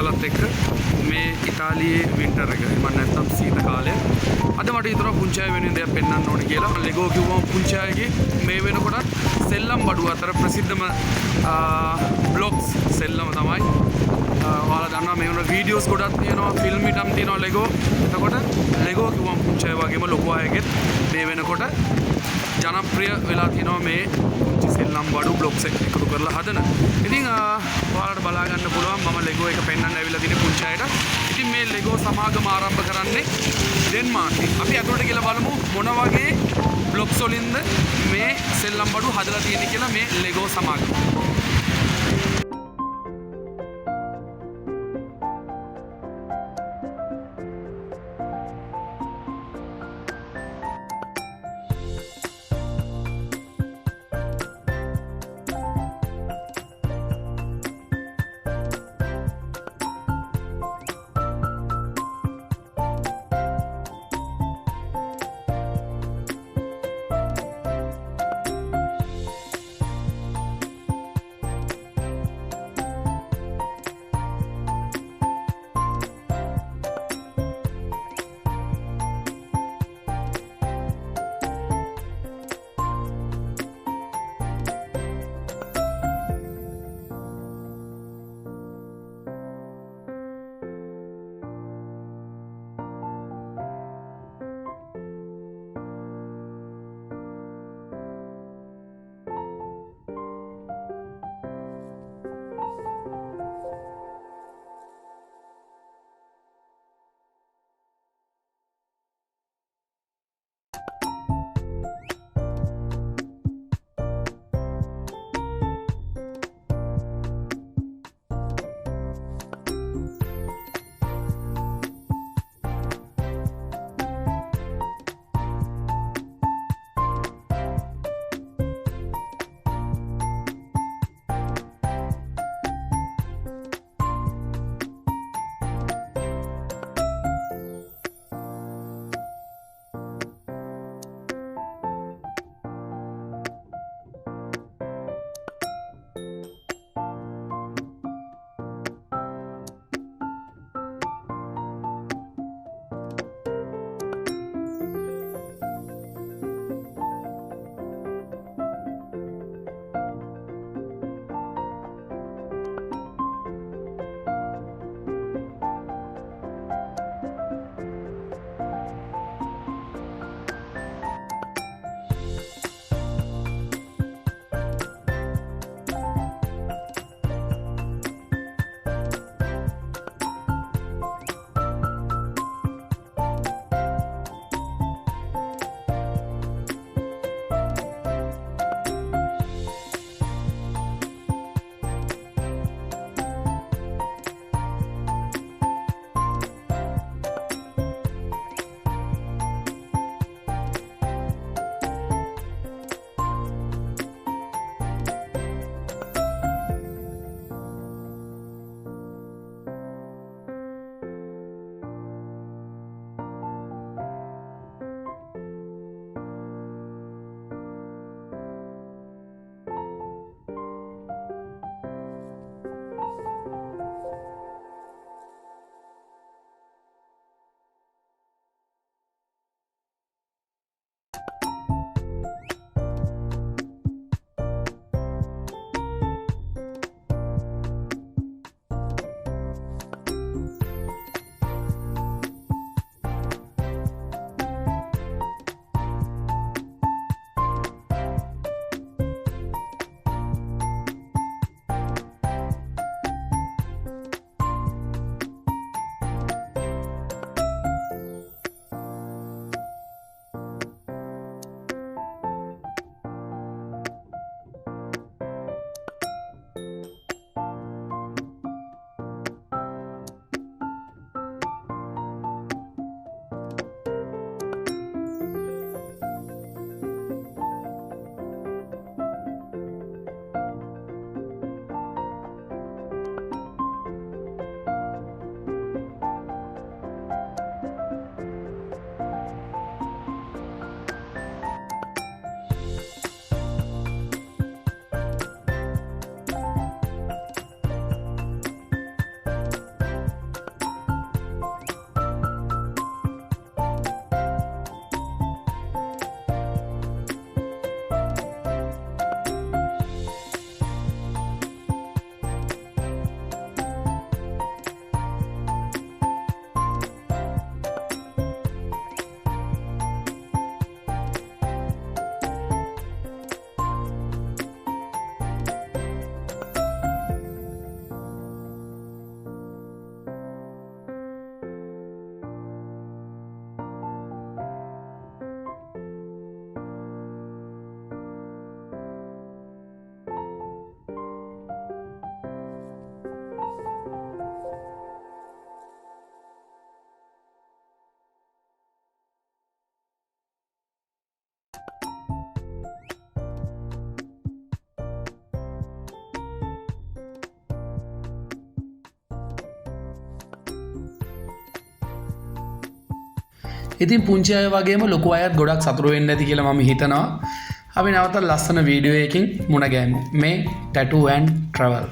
දැකලත් එක්ක මේ ඉතාලියේ වින්ටර් එක මම නැත්තම් සීත කාලය අද මට හිතුණා පුංචි අය වෙනුවෙන් දෙයක් පෙන්වන්න ඕනේ කියලා. ලෙගෝ කිව්වම පුංචි අයගේ මේ වෙනකොට සෙල්ලම් බඩුව අතර ප්‍රසිද්ධම බ්ලොග්ස් සෙල්ලම තමයි. ඔයාලා දන්නවා මේ වුණ වීඩියෝස් ගොඩක් තියෙනවා, ෆිල්ම් ඉටම් තියෙනවා ලෙගෝ. එතකොට ලෙගෝ කිව්වම පුංචි අය වගේම ලොකු අයගෙත් මේ වෙනකොට ජනප්‍රිය වෙලා තියෙනවා මේ පුංචි සෙල්ලම් බඩු බ්ලොග්ස් එකතු කරලා හදන. ඉතින් ඔයාලට බලා ගන්න පුළුවන් මම ලෙගෝ එක පෙන්වන්න ඇවිල්ලා තියෙන පුංචි අයට. ඉතින් මේ ලෙගෝ සමාගම ආරම්භ කරන්නේ ඩෙන්මාර්ක්ේ. අපි අතට ගිහලා බලමු මොන වගේ බ්ලොග්ස් වලින්ද මේ සෙල්ලම් බඩු හදලා තියෙන්නේ කියලා මේ ලෙගෝ සමාගම. ඉතින් පුංචි අය වගේම ලොකු අයත් ගොඩක් සතුටු වෙන්න ඇති කියලා මම හිතනවා. අපි නැවත ලස්සන වීඩියෝ එකකින් මුණ ගැහෙමු. මේ tattoo and travel